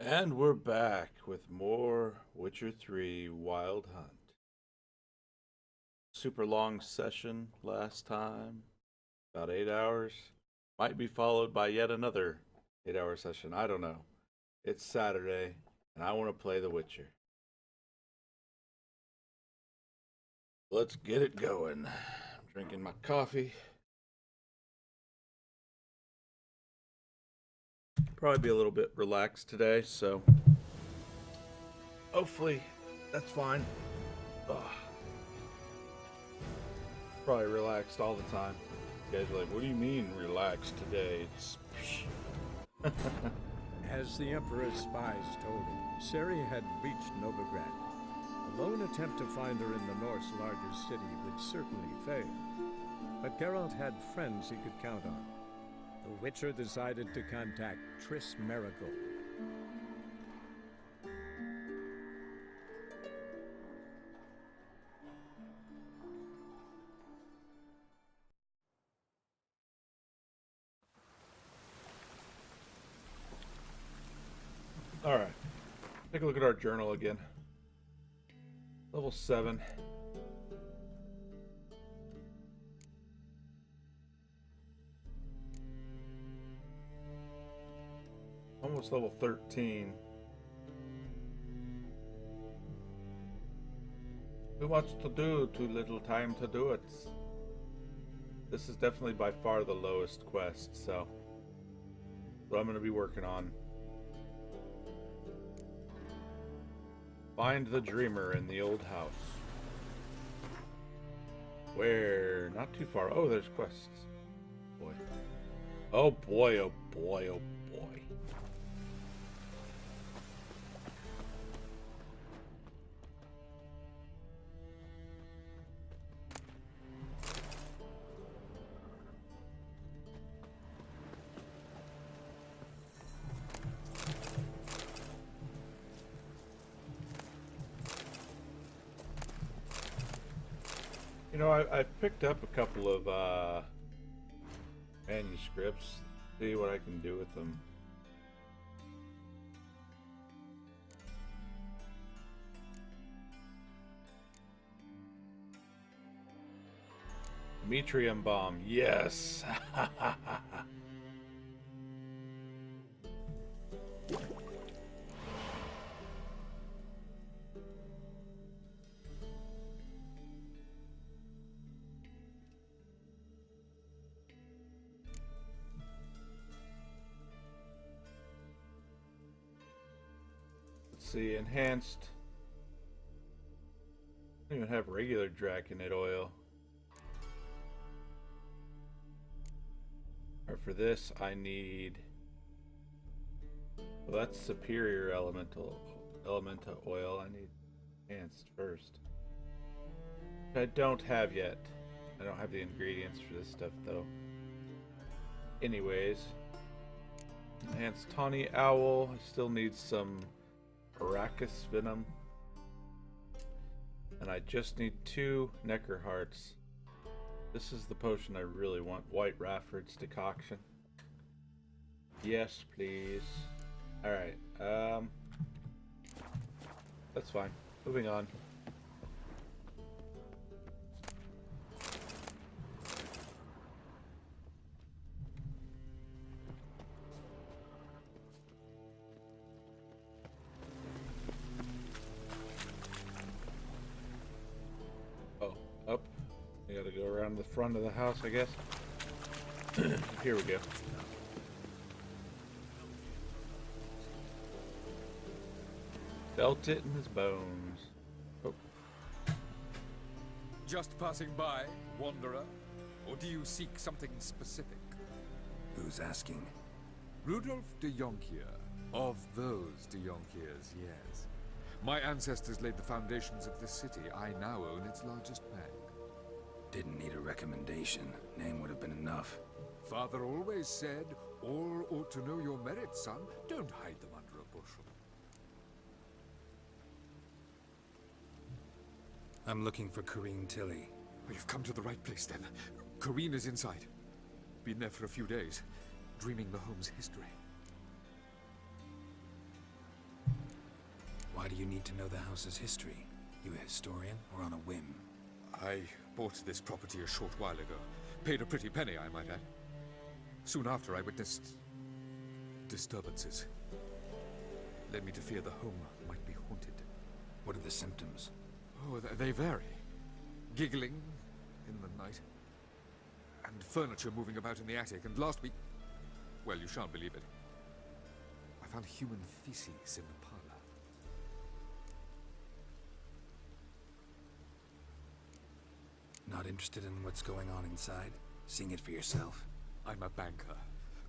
And we're back with more Witcher 3 Wild Hunt. Super long session last time, about 8 hours. Might be followed by yet another 8-hour session. I don't know. It's Saturday, and I want to play The Witcher. Let's get it going. I'm drinking my coffee. Probably be a little bit relaxed today, so hopefully that's fine. Ugh. Probably relaxed all the time. You guys are like, what do you mean relaxed today? It's As the Emperor's spies told him, Ciri had reached Novigrad. A lone attempt to find her in the North's largest city would certainly fail. But Geralt had friends he could count on. The Witcher decided to contact Triss Merigold. all right. Take a look at our journal again. Level 7. Almost level 13. Too much to do, too little time to do it. This is definitely by far the lowest quest, so what I'm going to be working on. Find the dreamer in the old house. Where? Not too far. Oh, there's quests. Boy. Oh boy, oh boy, oh boy. You know, I've picked up a couple of manuscripts. See what I can do with them. Metrium bomb, yes. See, enhanced. I don't even have regular draconite oil. Or for this, I need. Well, that's superior elemental oil. I need enhanced first. I don't have yet. I don't have the ingredients for this stuff though. Anyways, enhanced tawny owl. I still need some Arrakis venom. And I just need 2 Necker hearts. This is the potion I really want. White Rafford's decoction. Yes, please. Alright, that's fine. Moving on. Up. You gotta go around the front of the house, I guess. Here we go. Felt it in his bones. Oh. Just passing by, wanderer? Or do you seek something specific? Who's asking? Rudolf de Jonkier. Of those de Jonkiers, yes. My ancestors laid the foundations of this city. I now own its largest bank. Didn't need a recommendation. Name would have been enough. Father always said, all ought to know your merits, son. Don't hide them under a bushel. I'm looking for Corrine Tilly. Well, you've come to the right place, then. Corrine is inside. Been there for a few days, dreaming the home's history. Why do you need to know the house's history? You a historian or on a whim? I bought this property a short while ago. Paid a pretty penny, I might add. Soon after, I witnessed disturbances. Led me to fear the home might be haunted. What are the symptoms? Oh, they vary. Giggling in the night. And furniture moving about in the attic. And last week... well, you shan't believe it. I found human feces in the parlor. Not interested in what's going on inside? Seeing it for yourself? I'm a banker.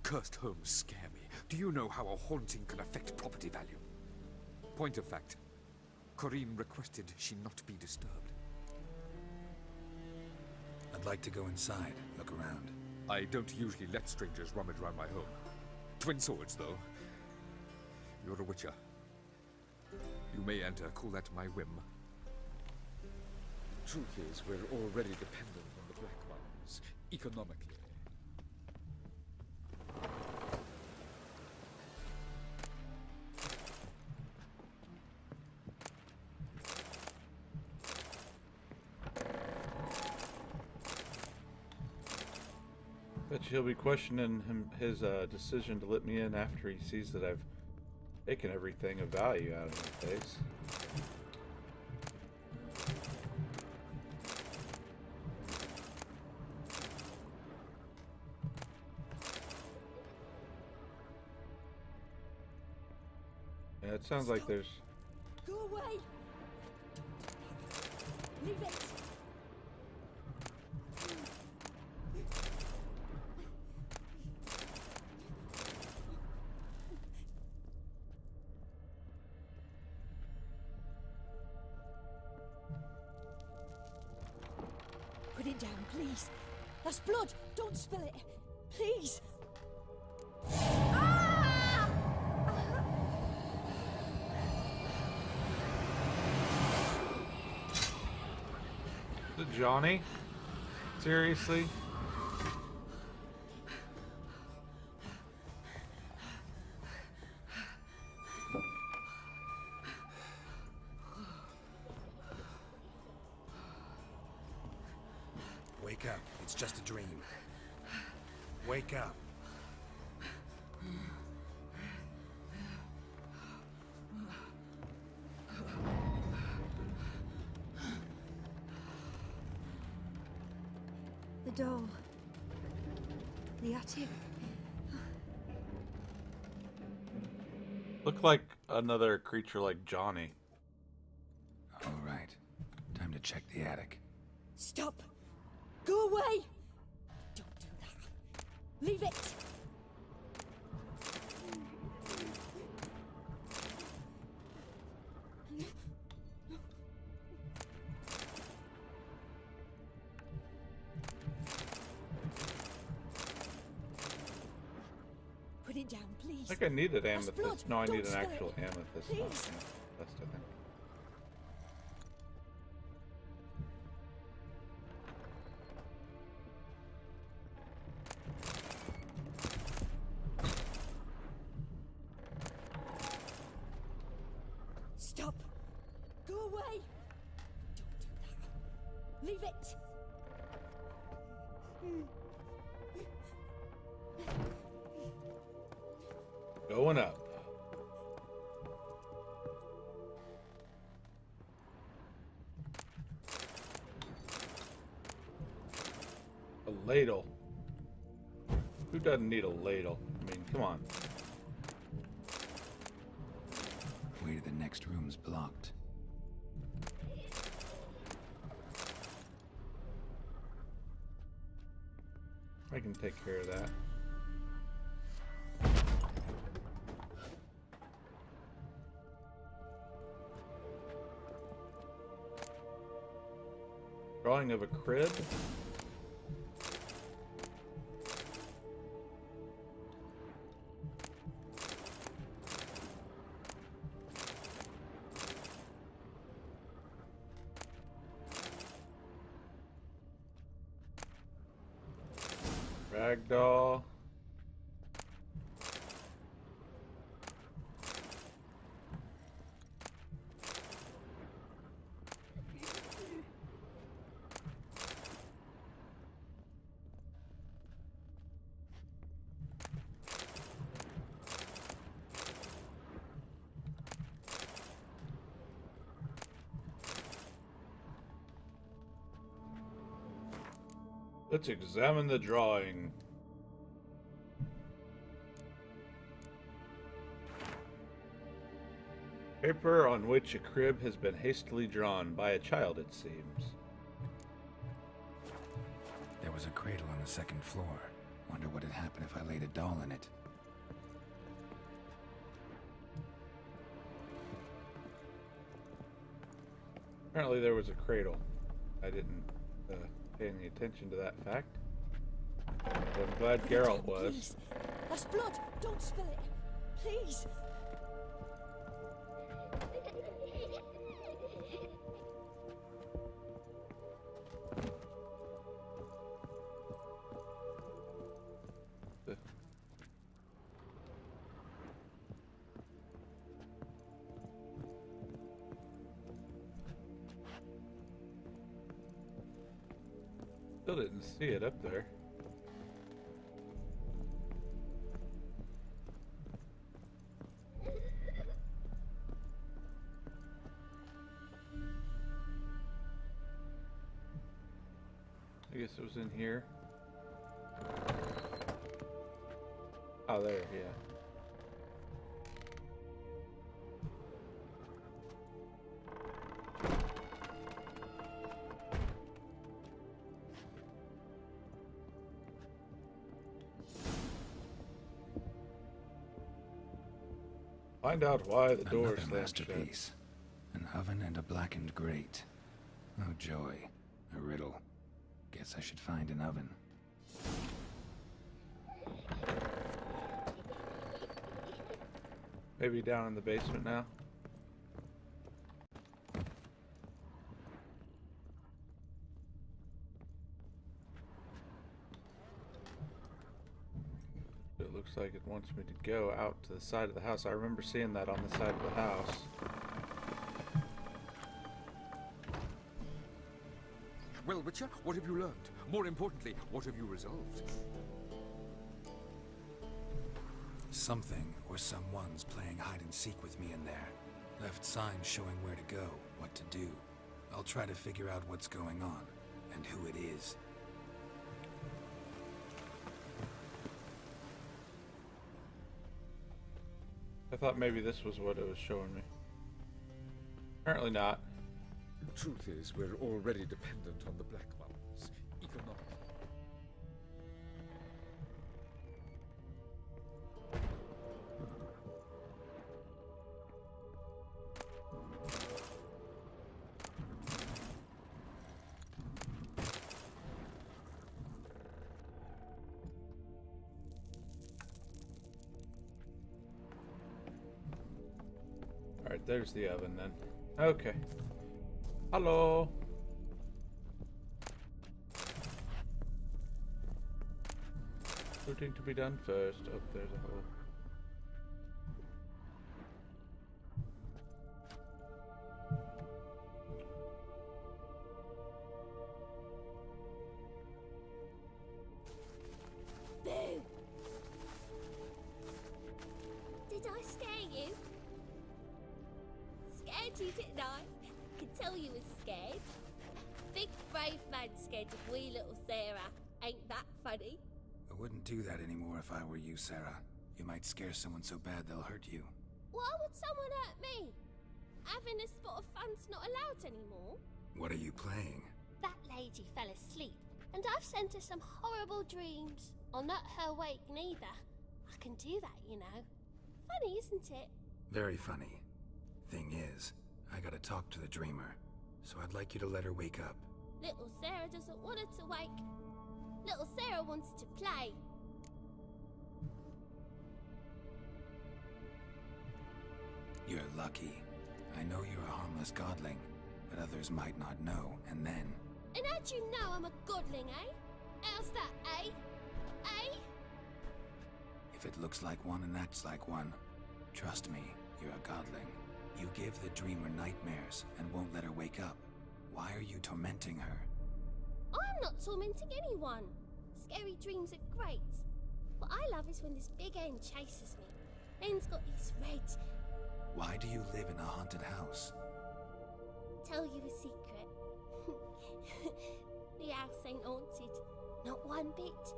Cursed homes scare me. Do you know how a haunting can affect property value? Point of fact, Corinne requested she not be disturbed. I'd like to go inside, look around. I don't usually let strangers rummage around my home. Twin swords, though. You're a witcher. You may enter, call that my whim. Truth is, we're already dependent on the Black Ones, economically. Bet he'll be questioning his decision to let me in after he sees that I've taken everything of value out of my face. Yeah, it sounds like there's... Go away! Leave it! Put it down, please. That's blood! Don't spill it! Please! Ah! Is it Johnny? Seriously? Wake up. It's just a dream. Wake up. The doll. The attic. Look like another creature like Johnny. All right. Time to check the attic. Stop! Go away! Don't do that. Leave it! Put it down, please. I think I needed That's blood. amethyst. No, I Don't need an spill actual it. amethyst. Not Please. amethyst, I think. Stop! Go away! Don't do that. Leave it! Going up. A ladle. Who doesn't need a ladle? I mean, come on. Way to the next room's blocked. I can take care of that. Drawing of a crib? Ragdoll. Let's examine the drawing. Paper on which a crib has been hastily drawn by a child, it seems. There was a cradle on the second floor. Wonder what had happened if I laid a doll in it. Apparently there was a cradle. I didn't pay any attention to that fact. But I'm glad Geralt was. Please. That's blood. Don't spill it. Please. Still didn't see it up there. I guess it was in here. Oh, there, yeah. Find out why the door Another slammed shut. masterpiece. An oven and a blackened grate. Oh joy. A riddle. Guess I should find an oven. Maybe down in the basement now. It looks like it wants me to go out to the side of the house. I remember seeing that on the side of the house. Well, Witcher, what have you learned? More importantly, what have you resolved? Something or someone's playing hide and seek with me in there. Left signs showing where to go, what to do. I'll try to figure out what's going on and who it is. I thought maybe this was what it was showing me. Apparently not. The truth is, we're already dependent on the Black Ones. Economic. Alright, there's the oven then. Okay. Hello. Looting to be done first. Oh, there's a hole. Boo! Did I scare you? Scared you, didn't I? Could tell you was scared. Big brave man scared of wee little Sarah. Ain't that funny? I wouldn't do that anymore if I were you, Sarah. You might scare someone so bad they'll hurt you. Why would someone hurt me? Having a spot of fun's not allowed anymore. What are you playing? That lady fell asleep, and I've sent her some horrible dreams. I'll not her wake neither. I can do that, you know. Funny, isn't it? Very funny. Thing is, I gotta talk to the dreamer, so I'd like you to let her wake up. Little Sarah doesn't want her to wake. Little Sarah wants to play. You're lucky. I know you're a harmless godling, but others might not know, and then... And how'd you know I'm a godling, eh? How's that, eh? Eh? If it looks like one and acts like one, trust me, you're a godling. You give the dreamer nightmares and won't let her wake up. Why are you tormenting her? I'm not tormenting anyone. Scary dreams are great. What I love is when this big end chases me. End's got these red... Why do you live in a haunted house? Tell you a secret. The house ain't haunted. Not one bit.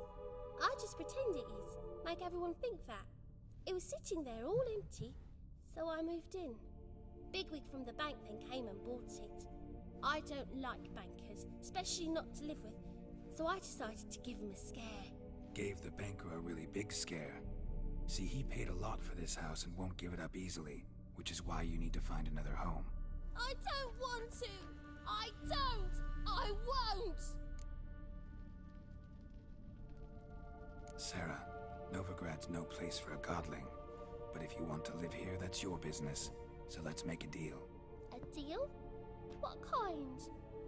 I just pretend it is. Make everyone think that. It was sitting there all empty, so I moved in. Bigwig from the bank then came and bought it. I don't like bankers, especially not to live with, so I decided to give him a scare. Gave the banker a really big scare. See, he paid a lot for this house and won't give it up easily, which is why you need to find another home. I don't want to! I don't! I won't! Sarah, Novigrad's no place for a godling. But if you want to live here, that's your business. So let's make a deal. A deal? What kind?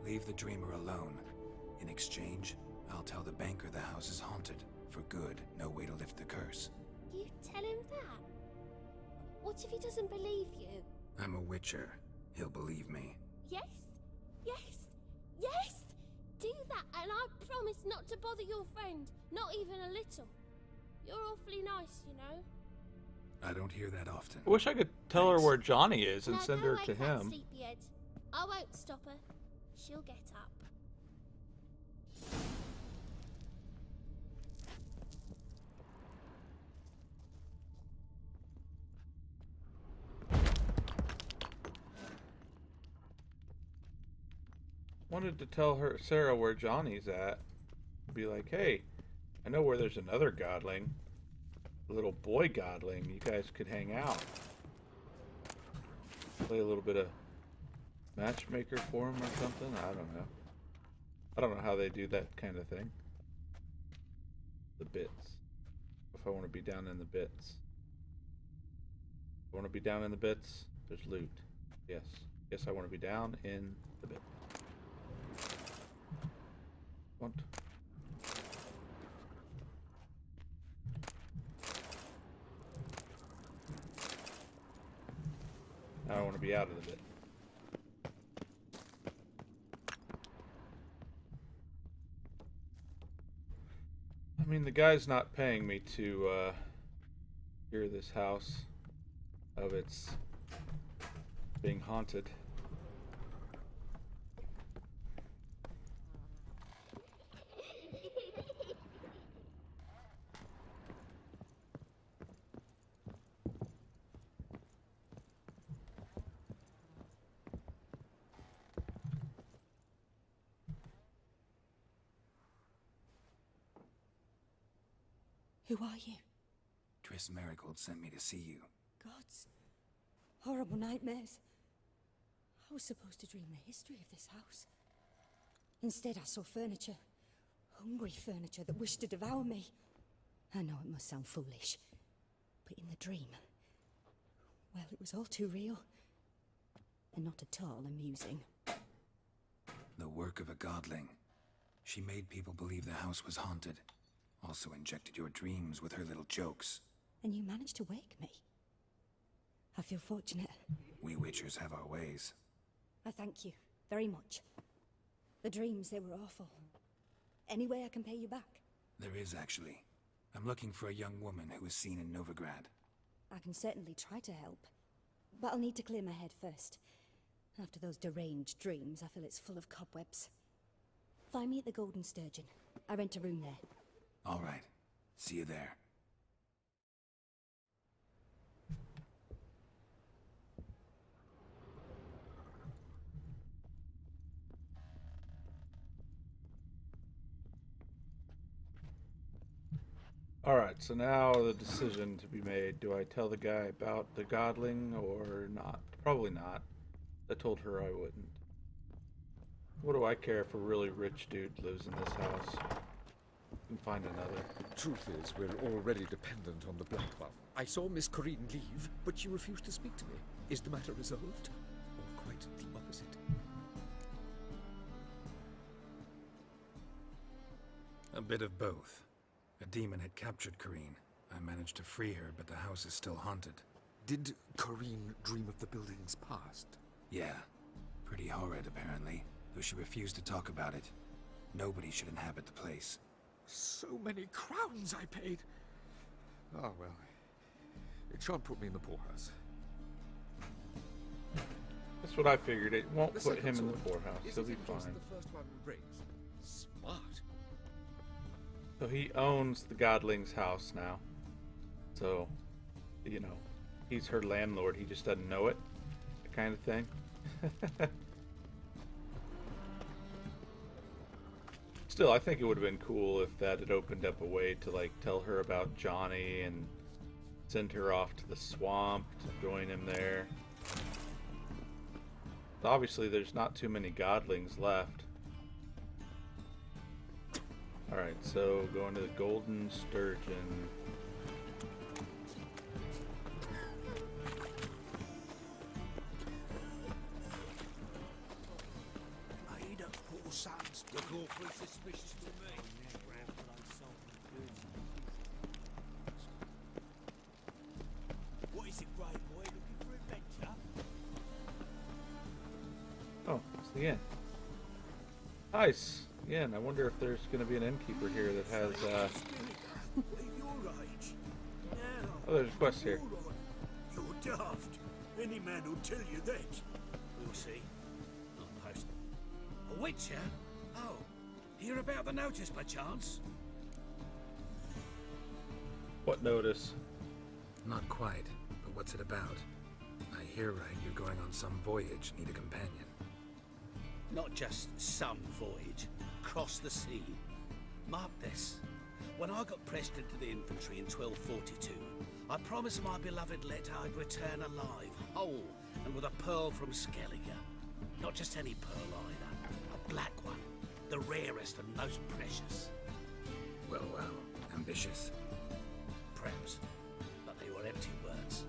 Leave the dreamer alone. In exchange, I'll tell the banker the house is haunted. For good, no way to lift the curse. You tell him that? What if he doesn't believe you? I'm a witcher. He'll believe me. Yes? Yes? Yes! Do that and I promise not to bother your friend. Not even a little. You're awfully nice, you know. I don't hear that often. I wish I could tell her Thanks. where Johnny is and Now send go her wake to that him. sleepyhead. I won't stop her. She'll get up. Wanted to tell her Sarah where Johnny's at. Be like, hey, I know where there's another godling. A little boy godling. You guys could hang out. Play a little bit of matchmaker for him or something. I don't know. I don't know how they do that kind of thing. The bits. If I want to be down in the bits. If I want to be down in the bits, there's loot. Yes. Yes, I want to be down in the bits. Want. Now I want to be out of the bit. I mean, the guy's not paying me to hear this house of its being haunted. Who are you? Triss Merigold sent me to see you. Gods. Horrible nightmares. I was supposed to dream the history of this house. Instead, I saw furniture. Hungry furniture that wished to devour me. I know it must sound foolish, but in the dream, well, it was all too real. And not at all amusing. The work of a godling. She made people believe the house was haunted. Also injected your dreams with her little jokes. And you managed to wake me. I feel fortunate. We witchers have our ways. I thank you very much. The dreams, they were awful. Any way I can pay you back? There is, actually. I'm looking for a young woman who was seen in Novigrad. I can certainly try to help. But I'll need to clear my head first. After those deranged dreams, I feel it's full of cobwebs. Find me at the Golden Sturgeon. I rent a room there. All right. See you there. Alright, so now the decision to be made. Do I tell the guy about the godling or not? Probably not. I told her I wouldn't. What do I care if a really rich dude lives in this house? I can find another. Truth is, we're already dependent on the Black Buff. I saw Miss Corrine leave, but she refused to speak to me. Is the matter resolved? Or quite the opposite? A bit of both. A demon had captured Corrine. I managed to free her, but the house is still haunted. Did Corrine dream of the building's past? Yeah. Pretty horrid, apparently, though she refused to talk about it. Nobody should inhabit the place. So many crowns I paid! Oh, well. It shan't put me in the poorhouse. That's what I figured. It won't The put second him in the sword, poorhouse. is He'll it be just fine. the first one breaks? Smart. So he owns the Godling's house now. So, you know, he's her landlord. He just doesn't know it, that kind of thing. Still, I think it would have been cool if that had opened up a way to, like, tell her about Johnny and send her off to the swamp to join him there. Obviously, there's not too many Godlings left. Alright, so going to the Golden Sturgeon. Look awfully suspicious to me. What is it, brave boy? Looking for adventure? Oh, it's the inn. Nice. Yeah, and I wonder if there's going to be an innkeeper here that has, Your age. oh, there's a quest here. You're daft. Any man will tell you that. We'll see. Not post. A witcher? Oh, hear about the notice by chance? What notice? Not quite, but what's it about? I hear right, you're going on some voyage, need a companion. Not just some voyage. Cross the sea. Mark this. When I got pressed into the infantry in 1242, I promised my beloved Let I'd return alive, whole, and with a pearl from Skellige. Not just any pearl either. A black one. The rarest and most precious. Well, ambitious. Perhaps. But they were empty words.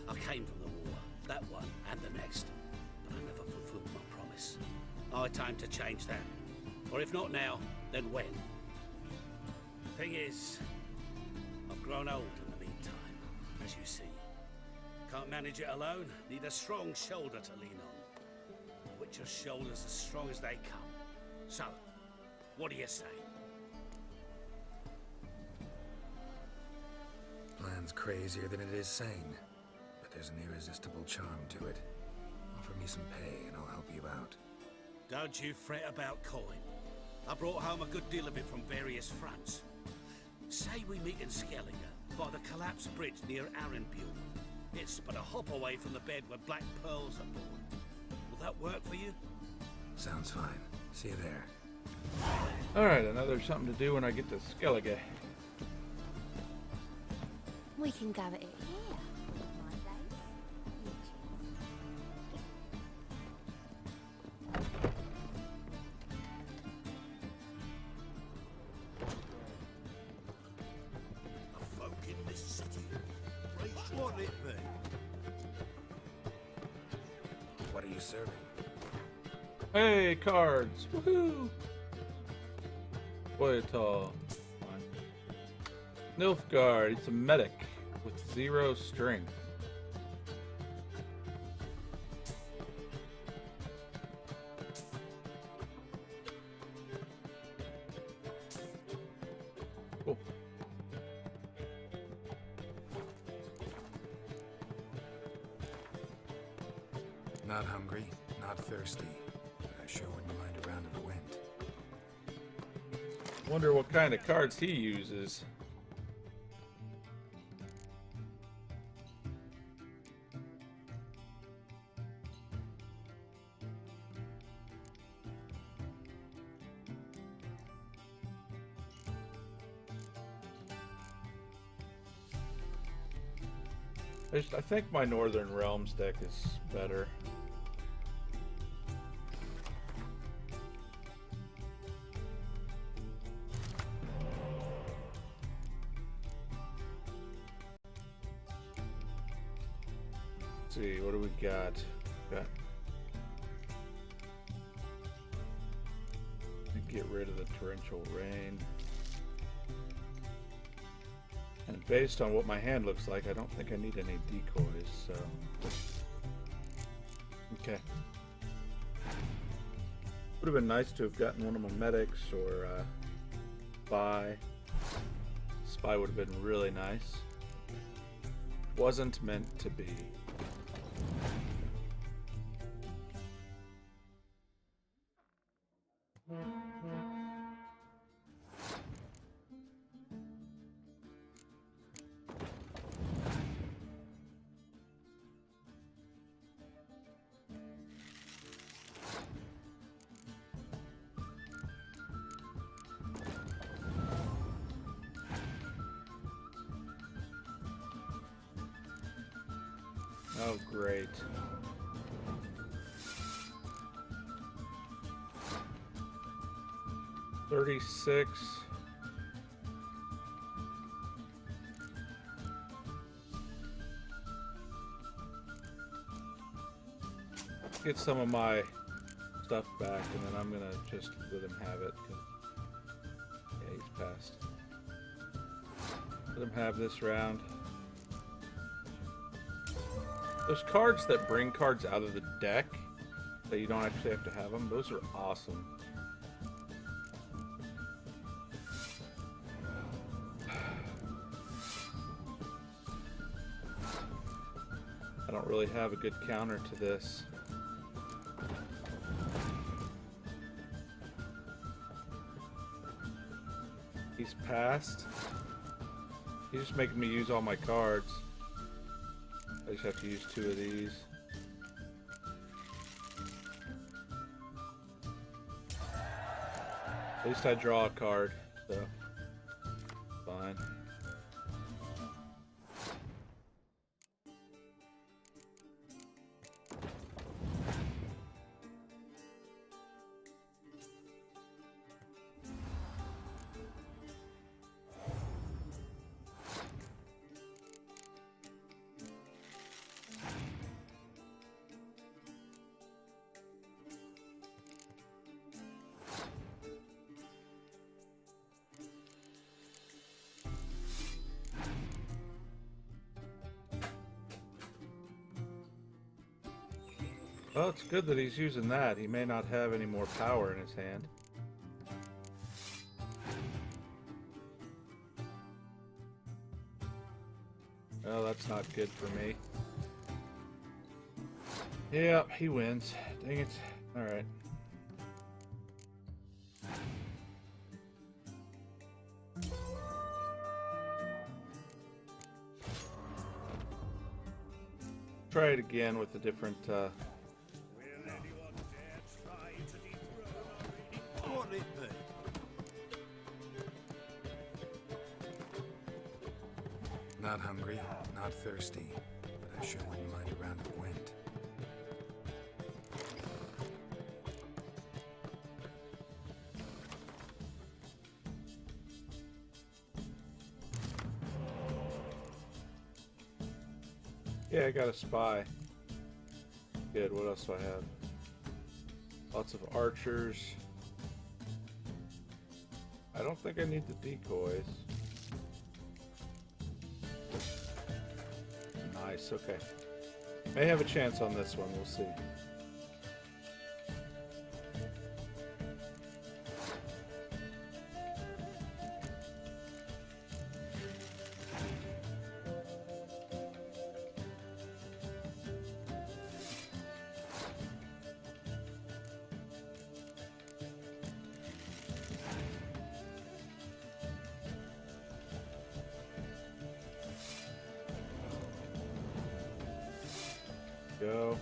I came from the war. That one and the next. But I never fulfilled my promise. High time to change that. Or if not now, then when? Thing is, I've grown old in the meantime, as you see. Can't manage it alone, need a strong shoulder to lean on. A Witcher's shoulders as strong as they come. So, what do you say? Plan's crazier than it is sane, but there's an irresistible charm to it. Offer me some pay and I'll help you out. Don't you fret about coin. I brought home a good deal of it from various fronts. Say we meet in Skellige, by the collapsed bridge near Arenbule. It's but a hop away from the bed where black pearls are born. Will that work for you? Sounds fine. See you there. Alright, another something to do when I get to Skellige. We can go at it here. My place. The folk in this city. What it be? What are you serving? Hey, cards! Woohoo! Boyatol. Nilfgaard, it's a medic with 0 strength. Cool. Not hungry, not thirsty, but I sure wouldn't mind a round of the wind. Wonder what kind of cards he uses. I think my Northern Realms deck is better. Let's see, what do we got? Got. Get rid of the torrential rain. And based on what my hand looks like, I don't think I need any decoys, so... Okay. Would have been nice to have gotten one of my medics or spy. Spy would have been really nice. Wasn't meant to be. Oh, great. $36. Get some of my stuff back, and then I'm gonna just let him have it. 'Cause yeah, he's passed. Let him have this round. Those cards that bring cards out of the deck that you don't actually have to have them, those are awesome. I don't really have a good counter to this. He's passed. He's just making me use all my cards. I just have to use 2 of these. At least I draw a card, so fine. Well, it's good that he's using that. He may not have any more power in his hand. Well, that's not good for me. Yep, he wins. Dang it. Alright. Try it again with a different, Not hungry, not thirsty, but I sure wouldn't mind a round of Gwent. yeah, I got a spy. Good, what else do I have? Lots of archers. I don't think I need the decoys. Nice, okay. May have a chance on this one, we'll see. Go.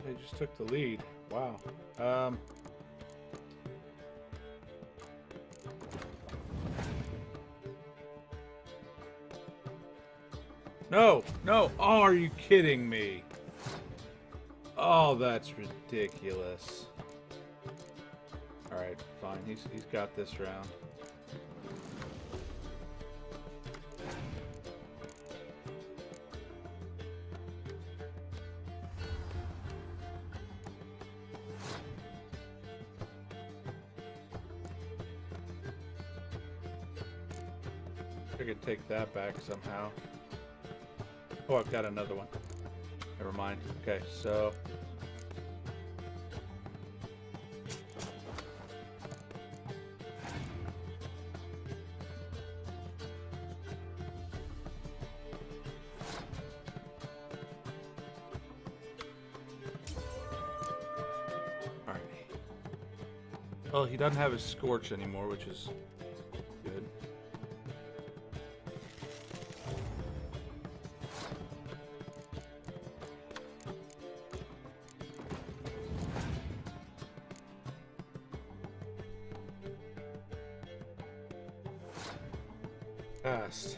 They just took the lead. Wow. No, no. Oh, are you kidding me? Oh, that's ridiculous. All right, fine. He's got this round. I could take that back somehow. Oh, I've got another one. Never mind. Okay, so... Well, he doesn't have his Scorch anymore, which is good. Fast.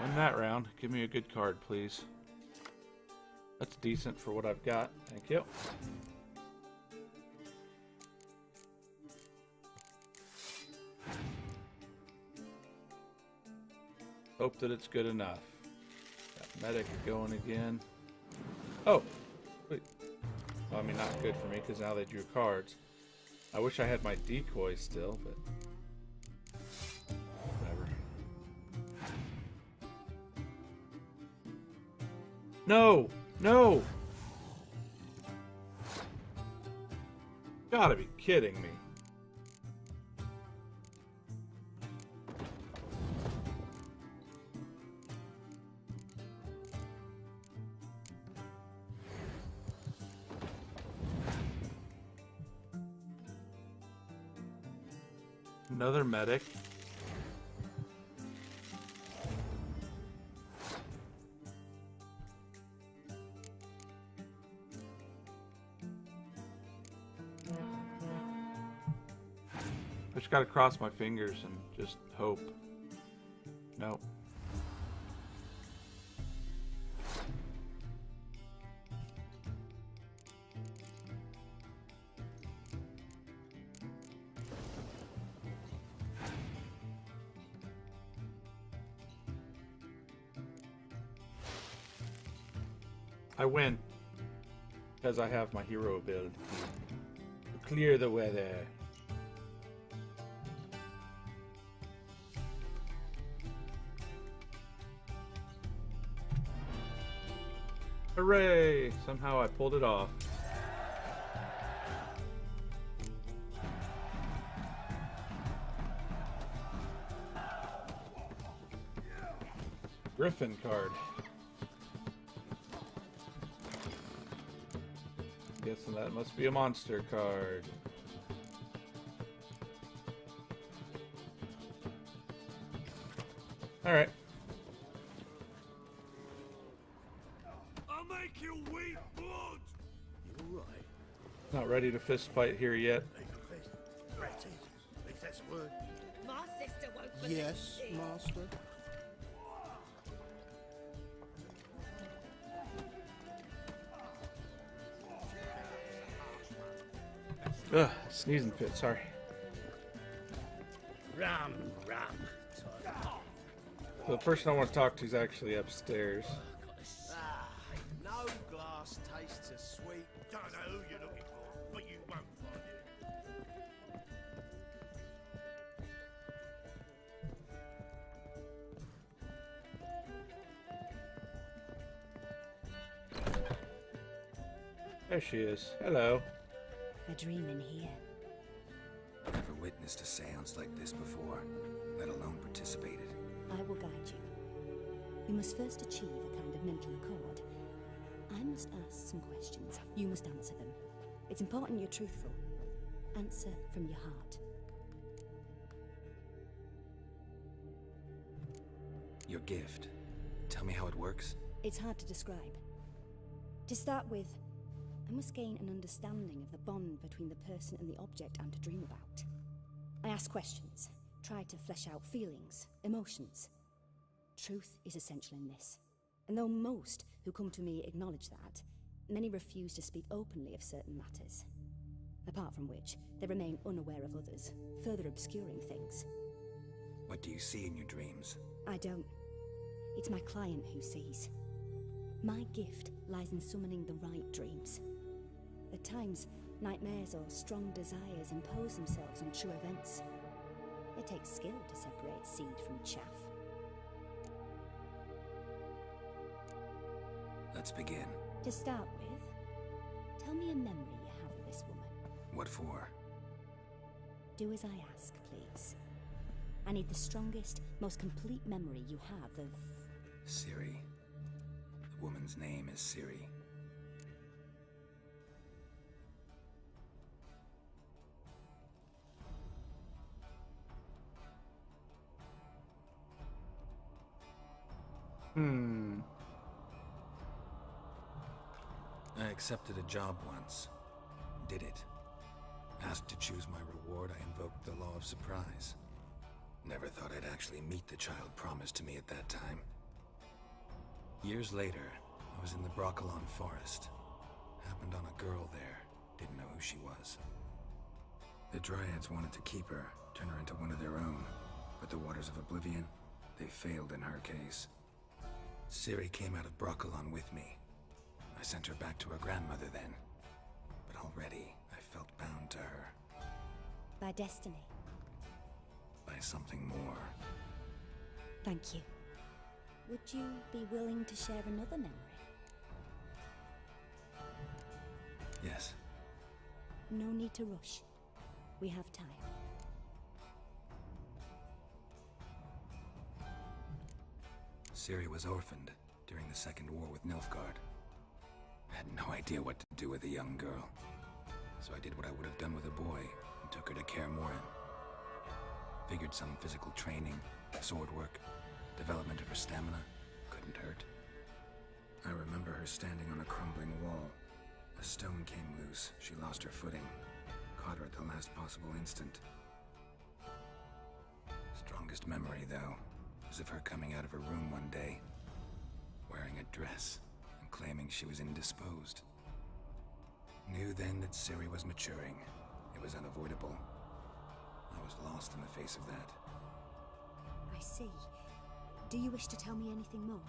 Win that round. Give me a good card, please. That's decent for what I've got. Thank you. Hope that it's good enough. Got medic going again. Oh, wait. Well, I mean, not good for me because now they drew cards. I wish I had my decoy still, but whatever. No! No! Gotta be kidding me. Another medic. I just gotta cross my fingers and just hope. Nope. I win because I have my hero build to clear the weather. Hooray! Somehow I pulled it off. Griffin card. Guessing that must be a monster card. Alright. I'll make you weep blood! You alright? Not ready to fist fight here yet. My sister won't believe Yes, this. master. Ugh, sneezing fit, sorry. Rum, rum. The person I want to talk to is actually upstairs. Ah, no glass tastes as sweet. Don't know who you're looking for, but you won't find it. There she is. Hello. A dream in here. Never witnessed a seance like this before, let alone participated. I will guide you. You must first achieve a kind of mental accord. I must ask some questions. You must answer them. It's important you're truthful. Answer from your heart. Your gift. Tell me how it works. It's hard to describe. To start with, I must gain an understanding of the bond between the person and the object I'm to dream about. I ask questions, try to flesh out feelings, emotions. Truth is essential in this. And though most who come to me acknowledge that, many refuse to speak openly of certain matters. Apart from which, they remain unaware of others, further obscuring things. What do you see in your dreams? I don't. It's my client who sees. My gift lies in summoning the right dreams. At times, nightmares or strong desires impose themselves on true events. It takes skill to separate seed from chaff. Let's begin. To start with, tell me a memory you have of this woman. What for? Do as I ask, please. I need the strongest, most complete memory you have of... Ciri. The woman's name is Ciri. I accepted a job once. Did it. Asked to choose my reward, I invoked the law of surprise. Never thought I'd actually meet the child promised to me at that time. Years later, I was in the Broccolon forest. Happened on a girl there. Didn't know who she was. The Dryads wanted to keep her, turn her into one of their own. But the Waters of Oblivion, they failed in her case. Ciri came out of Broccolon with me. I sent her back to her grandmother then. But already, I felt bound to her. By destiny. By something more. Thank you. Would you be willing to share another memory? Yes. No need to rush. We have time. Ciri was orphaned during the Second War with Nilfgaard. Had no idea what to do with a young girl. So I did what I would have done with a boy and took her to Kaer Morhen. Figured some physical training, sword work, development of her stamina couldn't hurt. I remember her standing on a crumbling wall. A stone came loose, she lost her footing. Caught her at the last possible instant. Strongest memory, though, is of her coming out of her room one day, wearing a dress and claiming she was indisposed. Knew then that Ciri was maturing. It was unavoidable. I was lost in the face of that. I see. Do you wish to tell me anything more?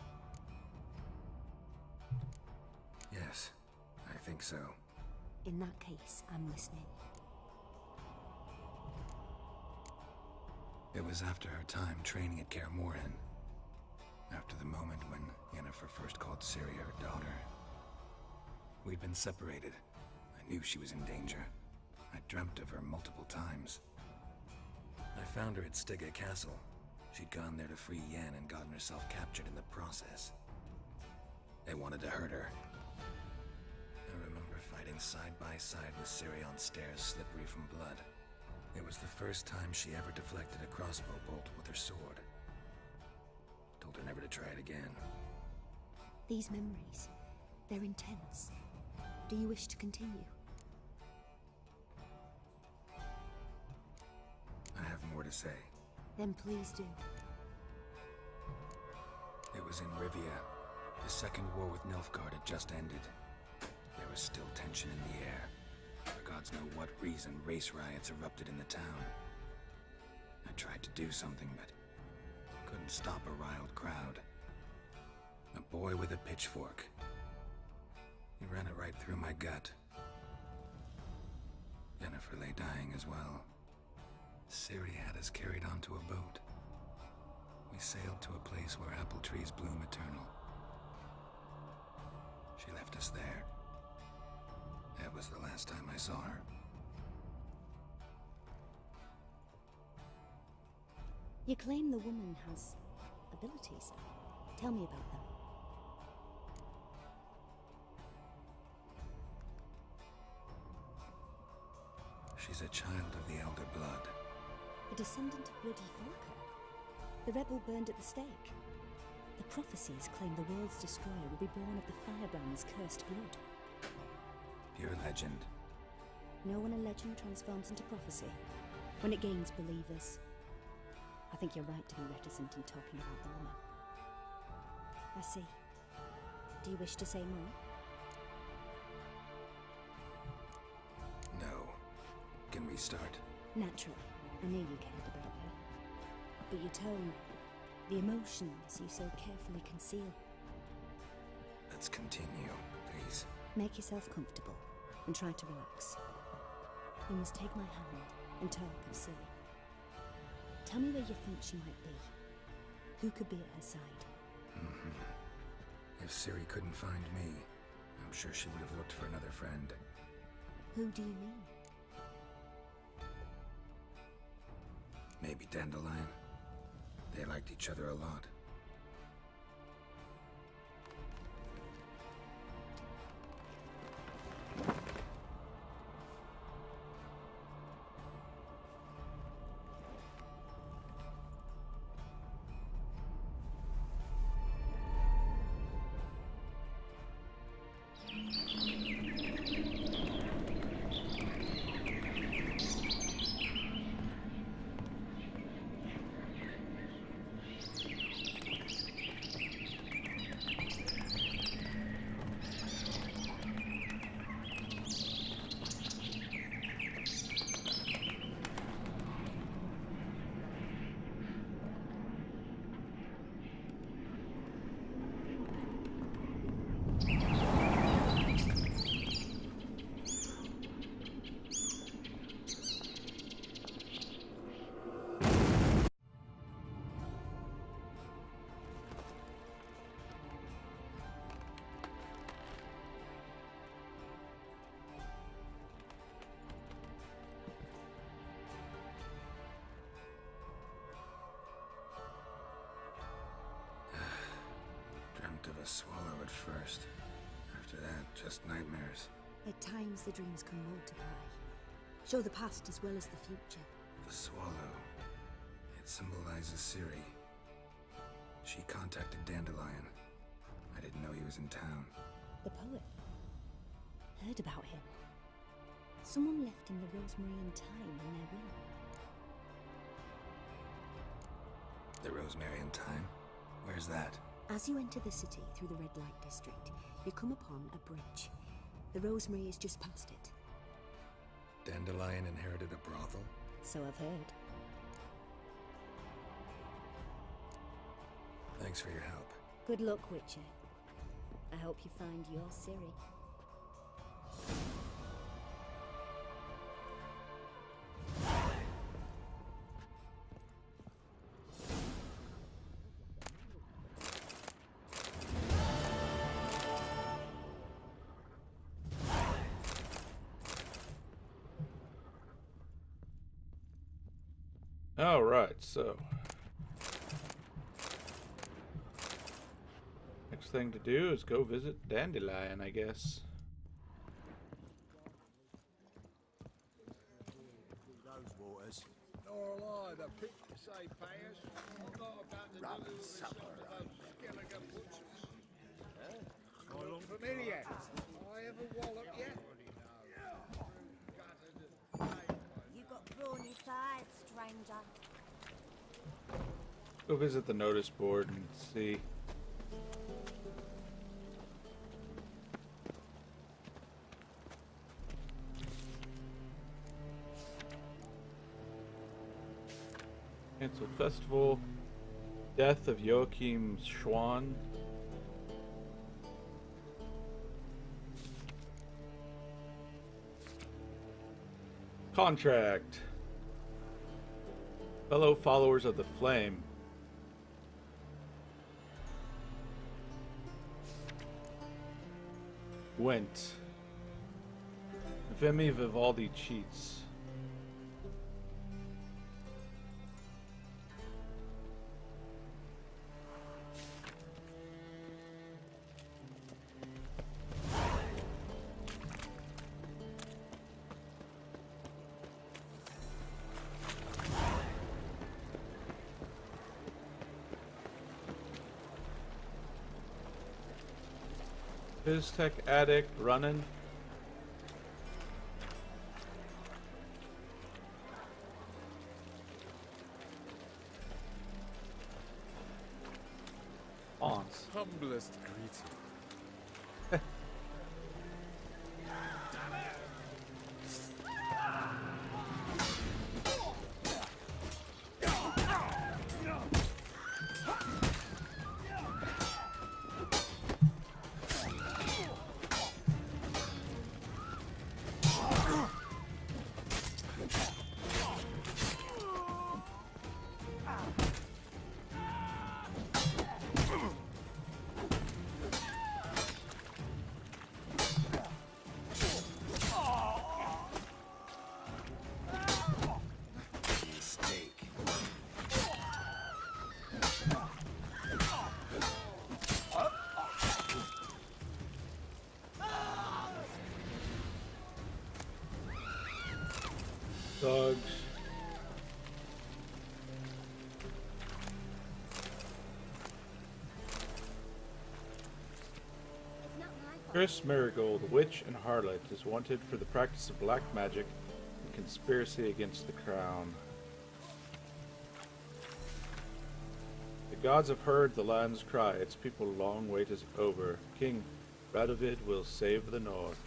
Yes, I think so. In that case, I'm listening. It was after her time training at Kaer Morhen. After the moment when Yennefer first called Ciri her daughter. We'd been separated. I knew she was in danger. I dreamt of her multiple times. I found her at Stygga Castle. She'd gone there to free Yen and gotten herself captured in the process. They wanted to hurt her. I remember fighting side by side with Ciri on stairs slippery from blood. It was the first time she ever deflected a crossbow bolt with her sword. Told her never to try it again. These memories, they're intense. Do you wish to continue? I have more to say. Then please do. It was in Rivia. The Second War with Nilfgaard had just ended. There was still tension in the air. For gods know what reason, race riots erupted in the town. I tried to do something, but couldn't stop a riled crowd. A boy with a pitchfork. He ran it right through my gut. Yennefer lay dying as well. Ciri had us carried onto a boat. We sailed to a place where apple trees bloom eternal. She left us there. That was the last time I saw her. You claim the woman has abilities. Tell me about them. She's a child of the Elder Blood. A descendant of bloody Volker. The rebel burned at the stake. The prophecies claim the world's destroyer will be born of the Firebrand's cursed blood. Pure legend. Know when a legend transforms into prophecy? When it gains believers. I think you're right to be reticent in talking about the woman. I see. Do you wish to say more? No. Can we start? Naturally. I knew you cared about her. But your tone, the emotions you so carefully conceal. Let's continue, please. Make yourself comfortable and try to relax. You must take my hand and talk of Ciri. Tell me where you think she might be. Who could be at her side? If Ciri couldn't find me, I'm sure she would have looked for another friend. Who do you mean? Maybe Dandelion. They liked each other a lot. at first. After that, just nightmares. At times, the dreams can multiply. Show the past as well as the future. The swallow. It symbolizes Ciri. She contacted Dandelion. I didn't know he was in town. The poet. Heard about him. Someone left him the Rosemary and Thyme in their will. The Rosemary and Thyme? Where's that? As you enter the city through the red light district, you come upon a bridge. The Rosemary is just past it. Dandelion inherited a brothel? So I've heard. Thanks for your help. Good luck, Witcher. I hope you find your Ciri. All right, so next thing to do is go visit Dandelion, I guess. Those waters. Nor will I, the pit say payers. I'm not about to Rum do and the supper, shop of those skeleton butchers. I look familiar. I ever wallop yet? You got brawny thighs, stranger. Go visit the notice board and see. Canceled festival. Death of Joachim Schwan. Contract. Fellow followers of the flame. Went. Vemi Vivaldi cheats. BizTech addict running. Ons. Humblest greeting. Dogs. It's not my fault. Chris Marigold, witch and harlot, is wanted for the practice of black magic and conspiracy against the crown. The gods have heard the land's cry. Its people's long wait is over. King Radovid will save the north.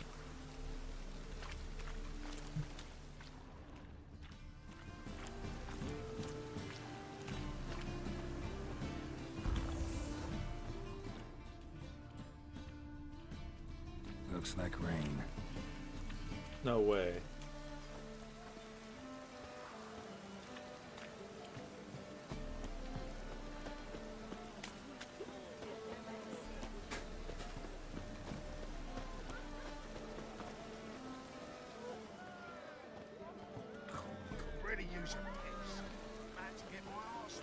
Looks like rain. No way. Really use your picks. Man to get my arse.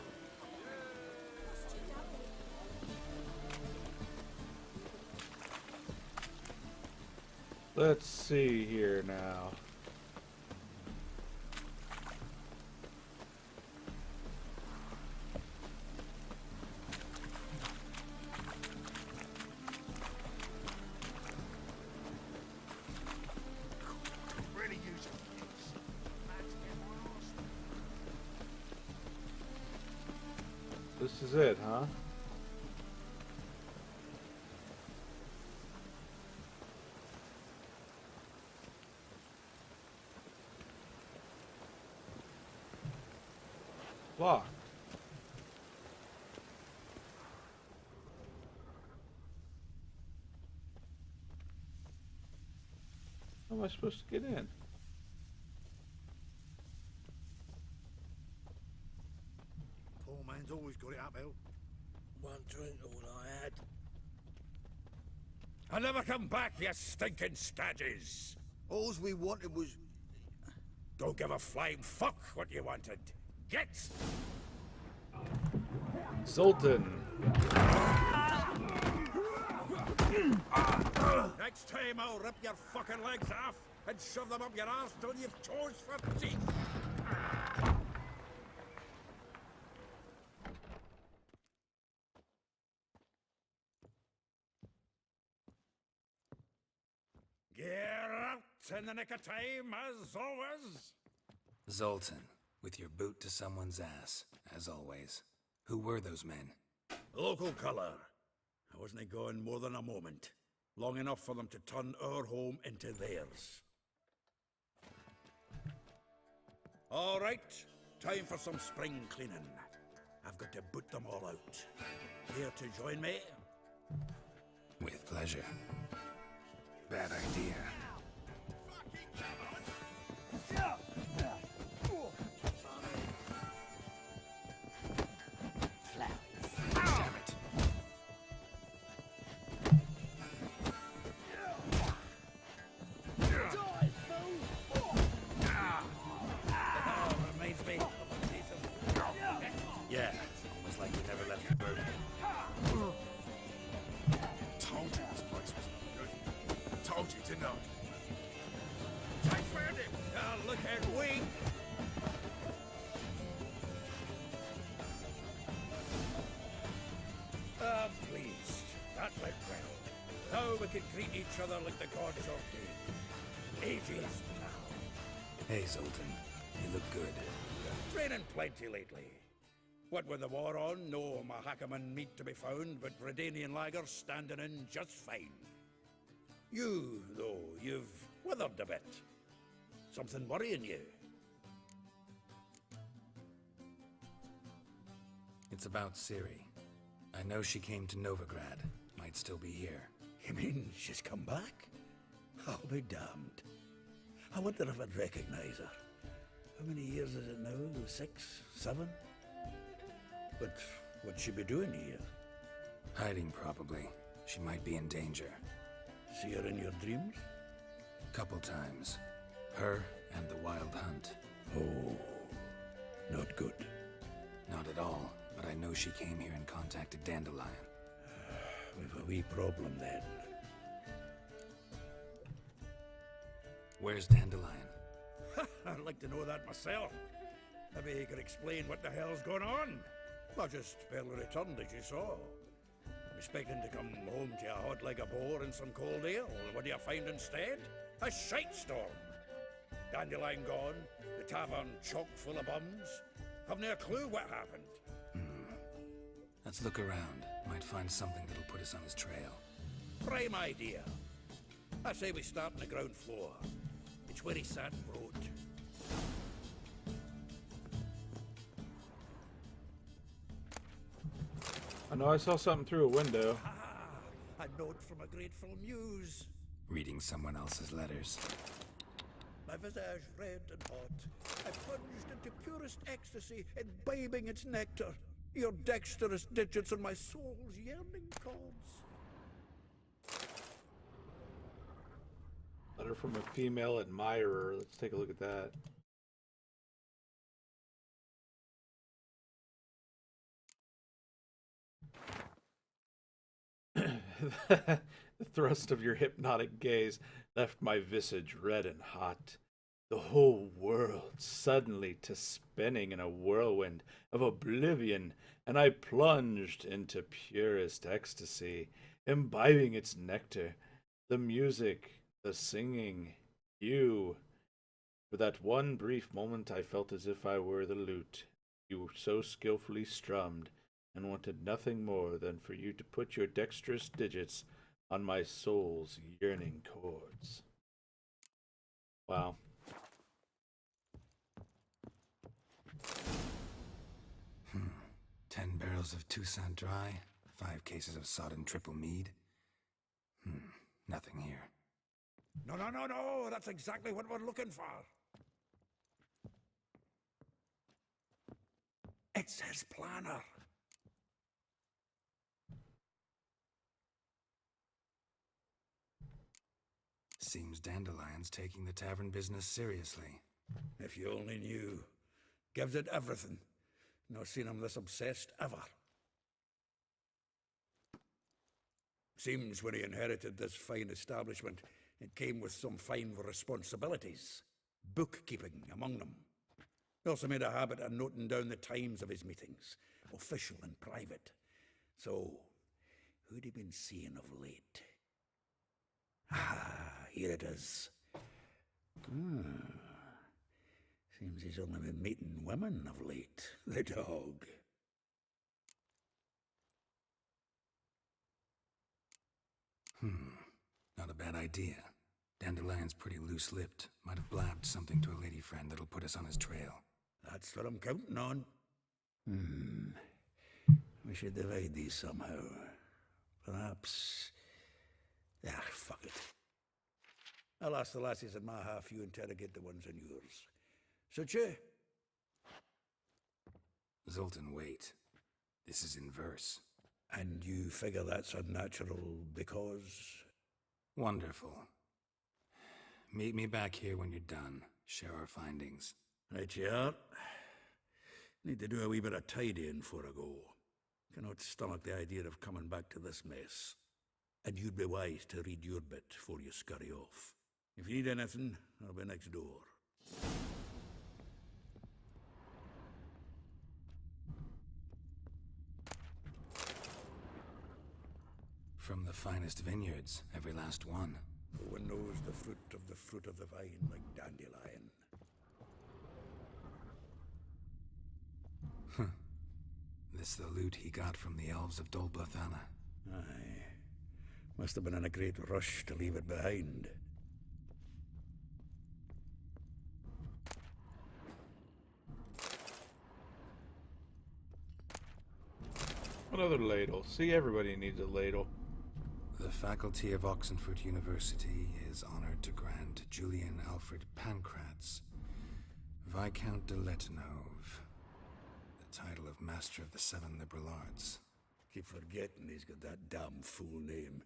Let's see here now. Really use your kids. Man's getting my arse. This is it, huh? Locked. How am I supposed to get in? Poor man's always got it uphill. One drink, all I had. I'll never come back, you stinking stagges! Alls we wanted was... Don't give a flying fuck what you wanted. Get! Zoltan. Next time I'll rip your fucking legs off and shove them up your arse till you've toes for teeth! Get out in the nick of time, as always! Zoltan, with your boot to someone's ass, as always. Who were those men? Local colour. I wasn't gone more than a moment. Long enough for them to turn our home into theirs. All right, time for some spring cleaning. I've got to boot them all out. Here to join me? With pleasure. Bad idea. Damn it. Reminds me of a piece of... Yeah, almost like we never left the burden. Told you this place was no good. Told you, didn't I? I found him! Look at we! Pleased. That went well. Now we can greet each other like the gods ordained. Ages, pal. Hey, Zoltan. You look good. Training plenty lately. What with the war on, no Mahakaman meat to be found, but Redanian lagers standing in just fine. You, though, you've withered a bit. Something worrying you? It's about Ciri. I know she came to Novigrad. Might still be here. You mean she's come back? I'll be damned. I wonder if I'd recognize her. How many years is it now? 6, 7? But what'd she be doing here? Hiding, probably. She might be in danger. See her in your dreams? Couple times. Her and the Wild Hunt. Oh, not good. Not at all, but I know she came here and contacted Dandelion. We've a wee problem then. Where's Dandelion? I'd like to know that myself. Maybe he could explain what the hell's going on. I just barely returned, as you saw. I'm expecting to come home to a hot like a boar and some cold ale. What do you find instead? A shite storm. Dandelion gone, the tavern chock full of bums. Have no clue what happened. Let's look around. Might find something that'll put us on his trail. Prime idea. I say we start on the ground floor. It's where he sat and wrote. I know I saw something through a window. A note from a grateful muse. Reading someone else's letters. My visage red and hot. I plunged into purest ecstasy, imbibing its nectar. Your dexterous digits on my soul's yearning chords. Letter from a female admirer. Let's take a look at that. The thrust of your hypnotic gaze left my visage red and hot. The whole world suddenly to spinning in a whirlwind of oblivion, and I plunged into purest ecstasy, imbibing its nectar, the music, the singing, you. For that one brief moment I felt as if I were the lute you so skillfully strummed, and wanted nothing more than for you to put your dexterous digits on my soul's yearning chords. Wow. Hmm. 10 barrels of Toussaint Dry, 5 cases of sodden triple mead. Nothing here. No, no, no, no! That's exactly what we're looking for! It's his planner! Seems Dandelion's taking the tavern business seriously. If you only knew. Gives it everything. Not seen him this obsessed ever. Seems when he inherited this fine establishment, it came with some fine responsibilities. Bookkeeping among them. He also made a habit of noting down the times of his meetings, official and private. So, who'd he been seeing of late? Ah, here it is. Seems he's only been meeting women of late, the dog. Not a bad idea. Dandelion's pretty loose-lipped. Might have blabbed something to a lady friend that'll put us on his trail. That's what I'm counting on. We should divide these somehow. Perhaps... fuck it. I'll ask the lassies in my half, you interrogate the ones in yours. Such a... Zoltan, wait. This is in verse. And you figure that's unnatural because... Wonderful. Meet me back here when you're done. Share our findings. Right you are. Need to do a wee bit of tidying before I go. Cannot stomach the idea of coming back to this mess. And you'd be wise to read your bit before you scurry off. If you need anything, I'll be next door. From the finest vineyards, every last one. No one knows the fruit of the vine like Dandelion. This the loot he got from the elves of Dol Blathanna. Aye. Must have been in a great rush to leave it behind. Another ladle. See, everybody needs a ladle. The faculty of Oxenford University is honored to grant Julian Alfred Pancratz, Viscount de Letenhove, the title of Master of the Seven Liberal Arts. Keep forgetting he's got that damn fool name.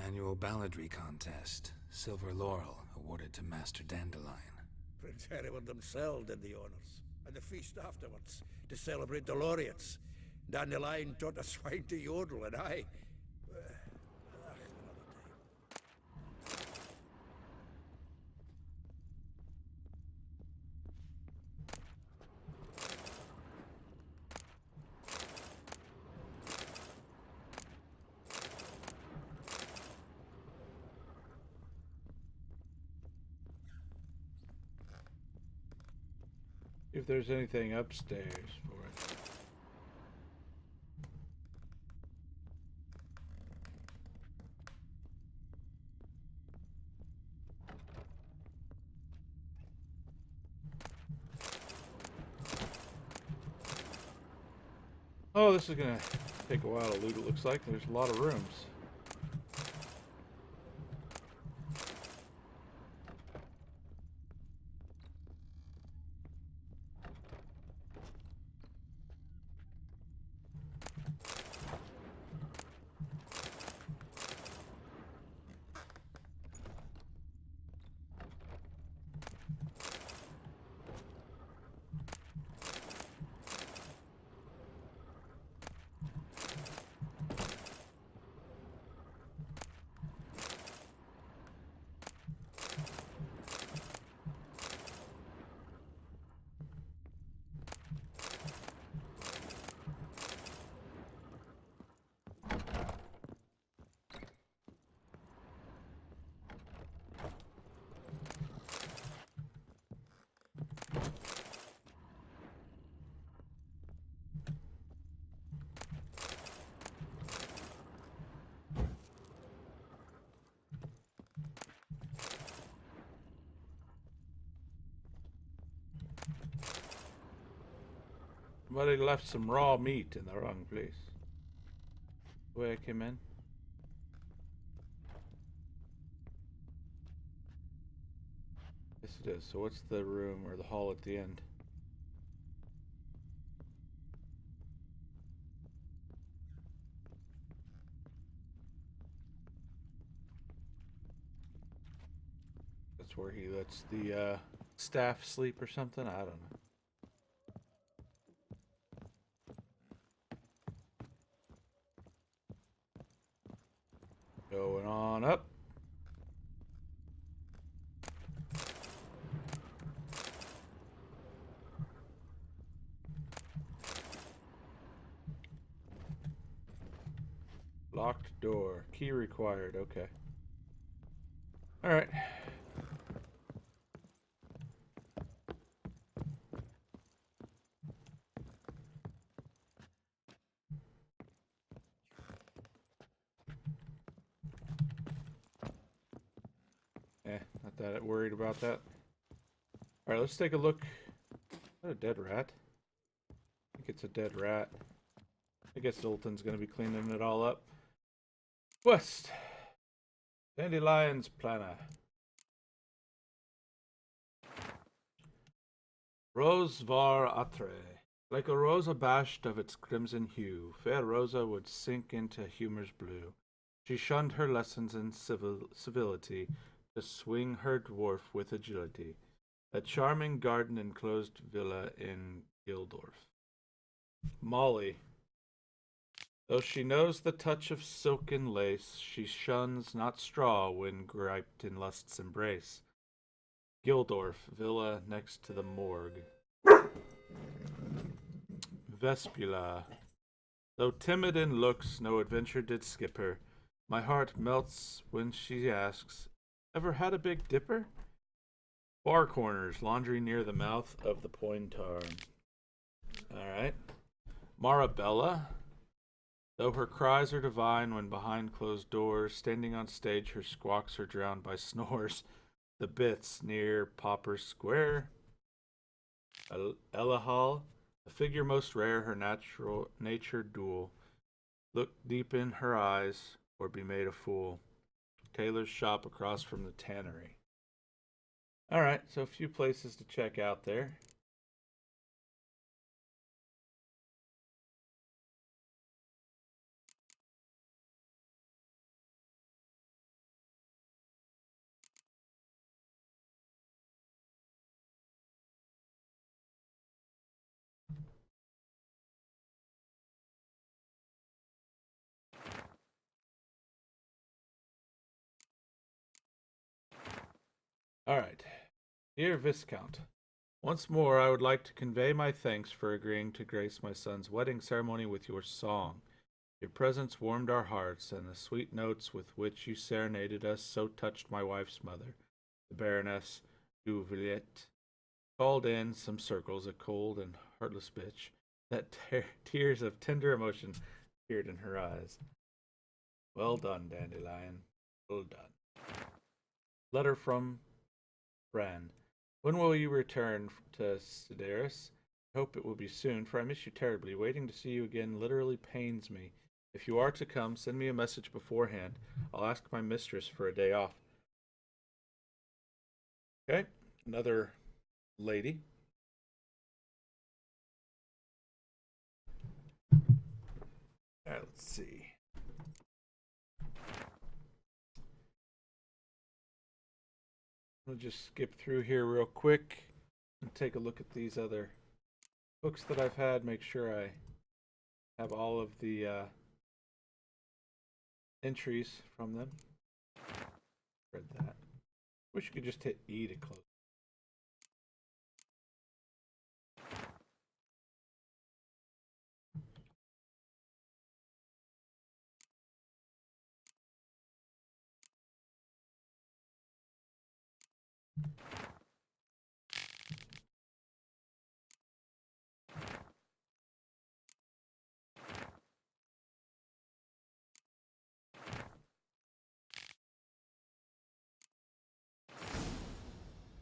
Annual balladry contest. Silver Laurel awarded to Master Dandelion. Prince Hereward himself did the honors, and the feast afterwards, to celebrate the laureates. Dandelion taught the swine to yodel, and I... If there's anything upstairs for it. Oh, this is gonna take a while to loot, it looks like. There's a lot of rooms. Somebody left some raw meat in the wrong place. The way I came in. Yes, it is. So what's the room or the hall at the end? That's where he lets the staff sleep or something? I don't know. Going on up. Locked door. Key required. Okay. All right. Not that worried about that. All right, let's take a look. Is that a dead rat? I think it's a dead rat. I guess Zoltan's gonna be cleaning it all up. West. Dandelion's Planner. Rose var atre. Like a rose abashed of its crimson hue, fair Rosa would sink into humor's blue. She shunned her lessons in civility, to swing her dwarf with agility. A charming garden-enclosed villa in Gildorf. Molly. Though she knows the touch of silken lace, she shuns not straw when griped in lust's embrace. Gildorf, villa next to the morgue. Vespula. Though timid in looks, no adventure did skip her. My heart melts when she asks, "Ever had a Big Dipper?" Bar corners, laundry near the mouth of the Pointarn. Alright. Marabella. Though her cries are divine when behind closed doors, standing on stage her squawks are drowned by snores. The Bits near Popper Square. Elahal. A figure most rare, her nature dual. Look deep in her eyes, or be made a fool. Taylor's shop across from the tannery. Alright, so a few places to check out there. Alright. Dear Viscount, once more I would like to convey my thanks for agreeing to grace my son's wedding ceremony with your song. Your presence warmed our hearts, and the sweet notes with which you serenaded us so touched my wife's mother, the Baroness du Villiers. Called in some circles a cold and heartless bitch, that tears of tender emotion appeared in her eyes. Well done, Dandelion. Well done. Letter from Bran. When will you return to Sidaris? I hope it will be soon, for I miss you terribly. Waiting to see you again literally pains me. If you are to come, send me a message beforehand. I'll ask my mistress for a day off. Okay, another lady. Alright, let's see. I'll just skip through here real quick and take a look at these other books that I've had. Make sure I have all of the entries from them. Read that. Wish you could just hit E to close.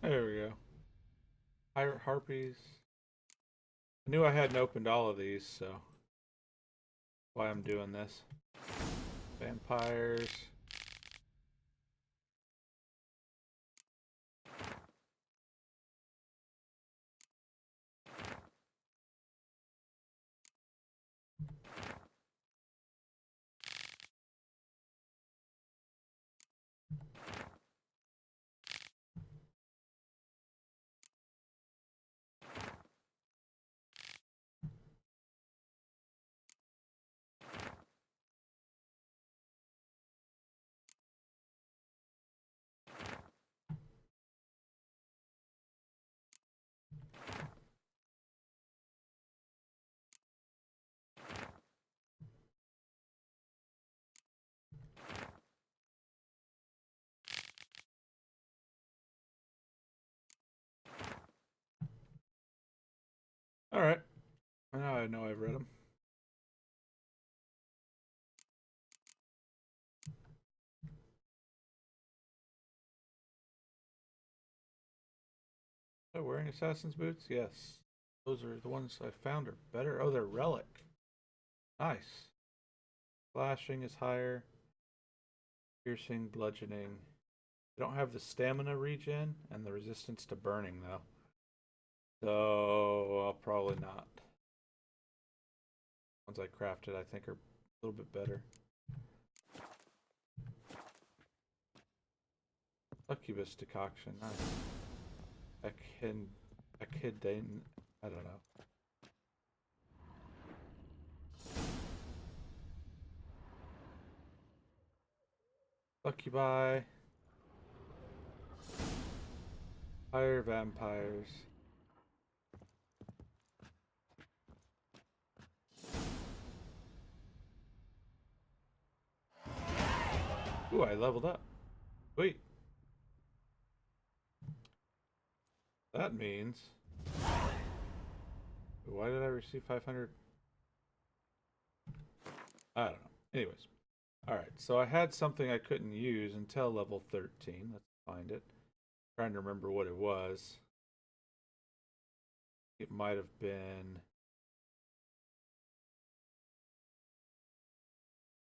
There we go. Pirate Harpies. I knew I hadn't opened all of these, so why I'm doing this. Vampires. All right. Now I know I've read them. Oh, wearing assassin's boots? Yes. Those are the ones I found are better. Oh, they're relic. Nice. Slashing is higher. Piercing, bludgeoning. They don't have the stamina regen and the resistance to burning, though. So, I'll probably not. Ones I crafted, I think, are a little bit better. Succubus decoction, nice. Echidna, I don't know. Succubi. Fire vampires. Ooh, I leveled up. Sweet. That means... Why did I receive 500? I don't know. Anyways. Alright, so I had something I couldn't use until level 13. Let's find it. Trying to remember what it was. It might have been...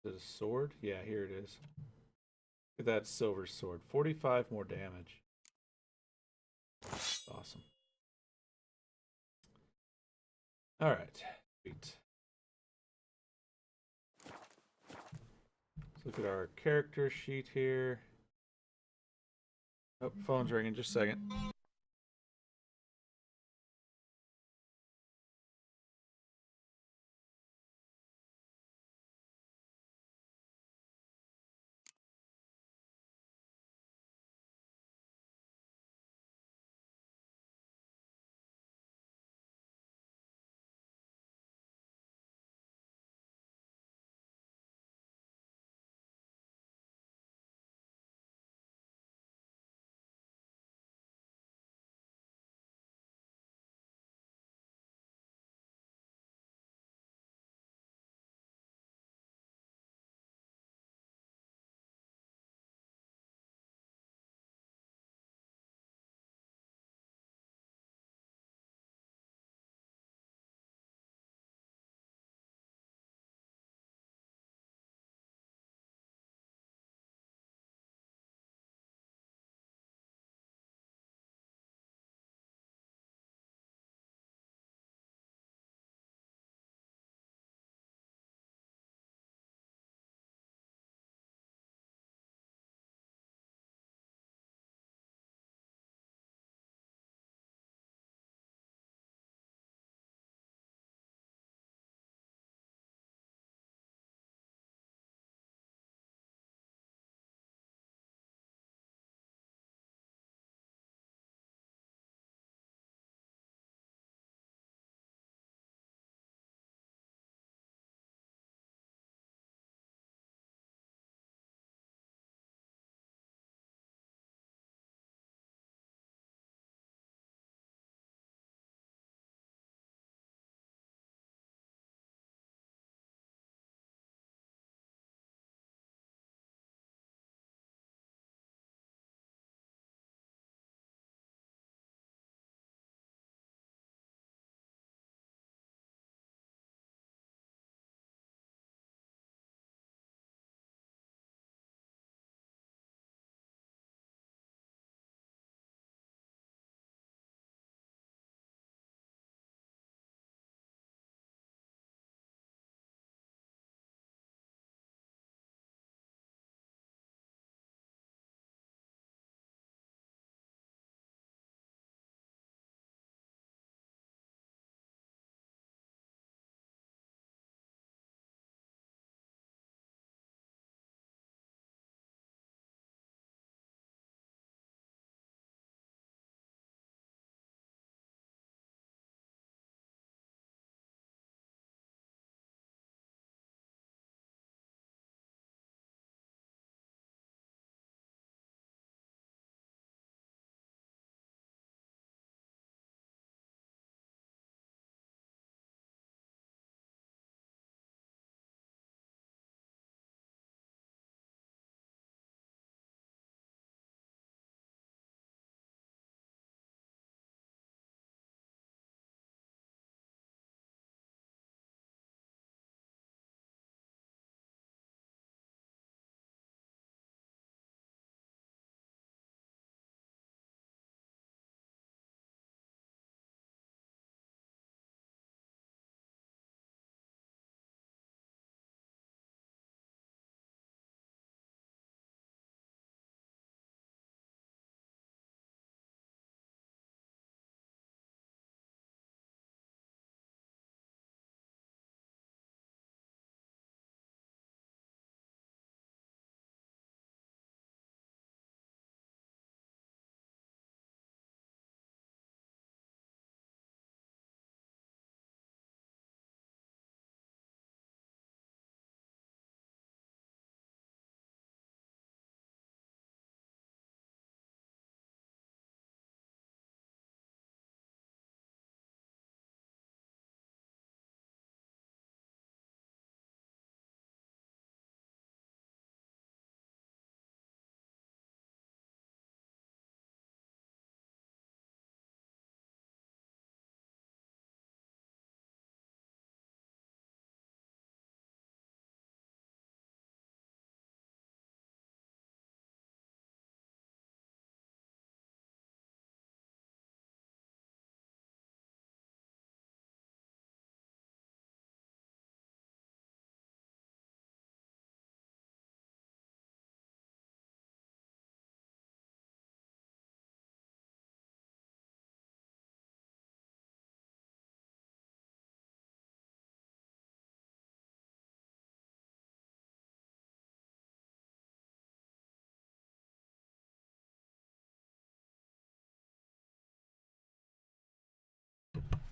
Is it a sword? Yeah, here it is. Look at that silver sword. 45 more damage. Awesome. Alright. Sweet. Let's look at our character sheet here. Oh, phone's ringing. Just a second.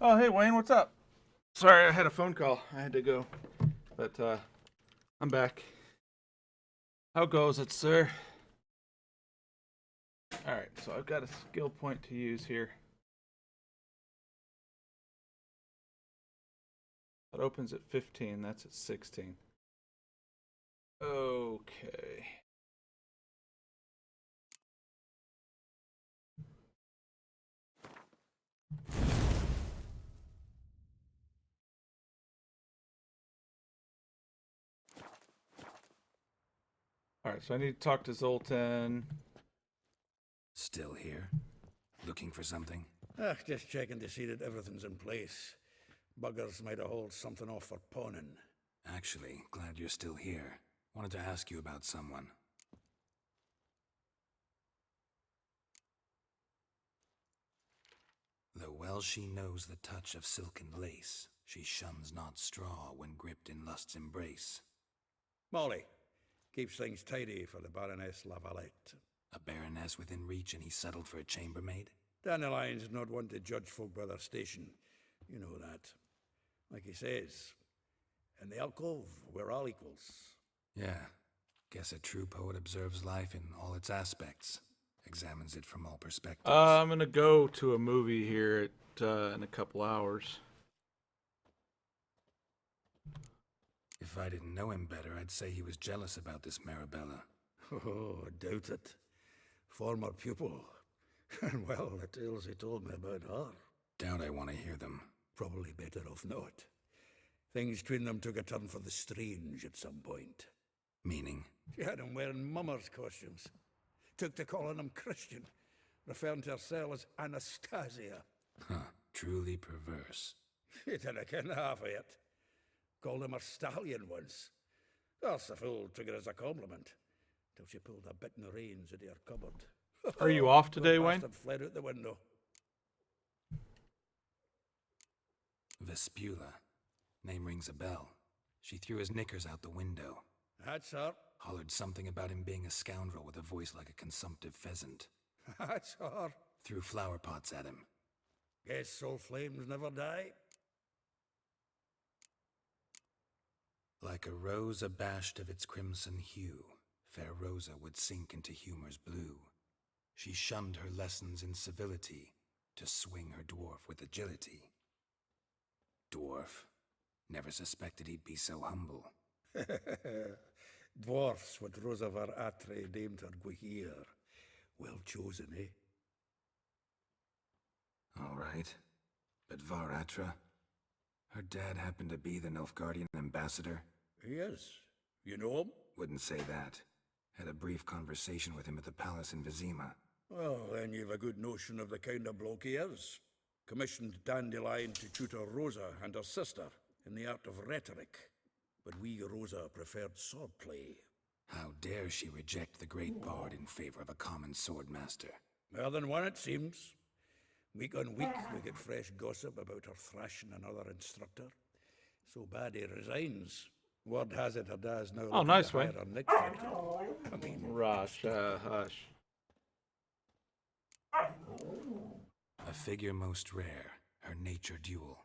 Oh, hey, Wayne, what's up? Sorry, I had a phone call. I had to go. But, I'm back. How goes it, sir? Alright, so I've got a skill point to use here. That opens at 15, that's at 16. Okay. Alright, so I need to talk to Zoltan. Still here? Looking for something? Just checking to see that everything's in place. Buggers might have hauled something off for pawning. Actually, glad you're still here. Wanted to ask you about someone. Though well she knows the touch of silken lace, she shuns not straw when gripped in lust's embrace. Molly keeps things tidy for the Baroness Lavalette. A baroness within reach and he settled for a chambermaid? Dandelion's not one to judge folk by their station. You know that. Like he says, in the alcove, we're all equals. Yeah. Guess a true poet observes life in all its aspects. Examines it from all perspectives. I'm gonna go to a movie here in a couple hours. If I didn't know him better, I'd say he was jealous about this Marabella. Oh, I doubt it. Former pupil. And well, the tales he told me about her. Doubt I want to hear them. Probably better off not. Things between them took a turn for the strange at some point. Meaning? She had him wearing mummers' costumes. Took to calling him Christian, referring to herself as Anastasia. Huh, truly perverse. He didn't ken half of it. Called him a stallion once. That's the fool took it as a compliment, till she pulled a bit in the reins into her cupboard. Are you off today, The Wayne? bastard fled out the window. Vespula. Name rings a bell. She threw his knickers out the window. That's her. Hollered something about him being a scoundrel with a voice like a consumptive pheasant. That's her. Threw flower pots at him. Guess soul flames never die. Like a rose abashed of its crimson hue, fair Rosa would sink into humor's blue. She shunned her lessons in civility, to swing her dwarf with agility. Dwarf. Never suspected he'd be so humble. Dwarfs what Rosa var Atre named her Guihir. Well chosen, eh? All right. But Varatra? Her dad happened to be the Nilfgaardian ambassador? Yes. You know him? Wouldn't say that. Had a brief conversation with him at the palace in Vizima. Well, then you've a good notion of the kind of bloke he is. Commissioned Dandelion to tutor Rosa and her sister in the art of rhetoric. But we Rosa preferred swordplay. How dare she reject the great bard in favor of a common swordmaster? More than one, it seems. Week on week, we get fresh gossip about her thrashing another instructor. So bad he resigns. Word has it her dad's now looking nice, to hire Wayne. her next tutor. I mean, Rush, hush. A figure most rare, her nature dual.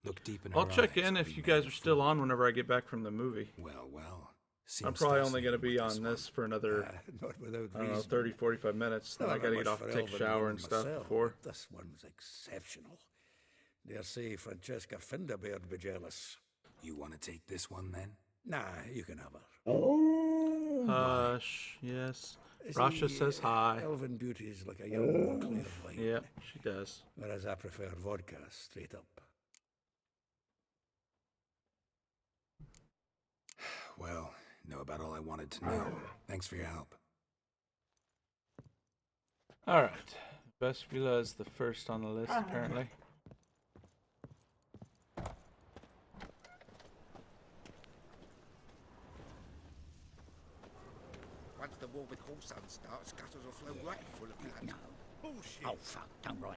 Look deep in her I'll check eyes, in or if we you may guys have are still fooled. on whenever I get back from the movie. Well. I'm Seems probably only going to fascinating be with on one. this for another, not without I don't know, reason. 30, 45 minutes. Then I Not got to much get off for and take a Elvin shower and and stuff myself, before. but this one's exceptional. Dare say Francesca Finderbeard be jealous. You want to take this one then? Nah, you can have her. Hush, yes. See, Rasha says hi. Elven beauty's like a young Montclair wine. Yep, she does. Whereas I prefer vodka straight up. Well, know about all I wanted to know. Thanks for your help. Alright. Vespula is the first on the list, apparently. Once the war with Horsun starts, gutters will flow right full of blood. Bullshit. Oh, fuck, don't write